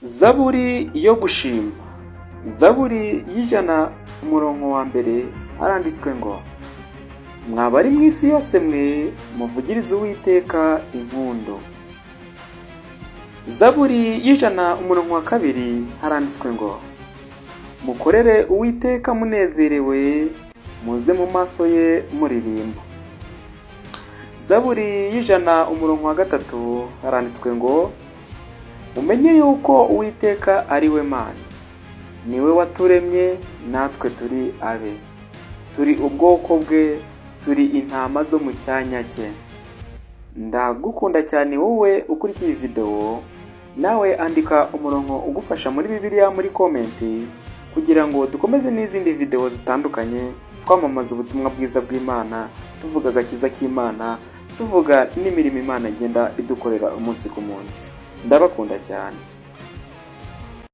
Zaburi yo gushima. Zaburi y'ijana umurongo wa mbere haranditswe ngo: mwabari mu isi yose mwe muvugirize Uwiteka impundu. Zaburi y'ijana umurongo wa kabiri haranditswe ngo: mukorere Uwiteka munezerewe, muze mu maso ye muririmba. Zaburi y'ijana umurongo wa gatatu haranditswe ngo: umenye yuko Uwiteka ari we Mana, niwe waturemye natwe turi abe, turi ubwoko bwe, turi intama zo mu cyanya cye. Ndagukunda cyane wowe ukurikiye video, nawe andika umurongo ugufasha muri Bibiliya muri komenti kugira ngo dukomeze n'izindi video zitandukanye twamamaza ubutumwa bwiza bw'Imana, tuvuga agakiza k'Imana, tuvuga n'imirimo Imana igenda idukorera umunsi ku munsi. Ndabakunda cyane.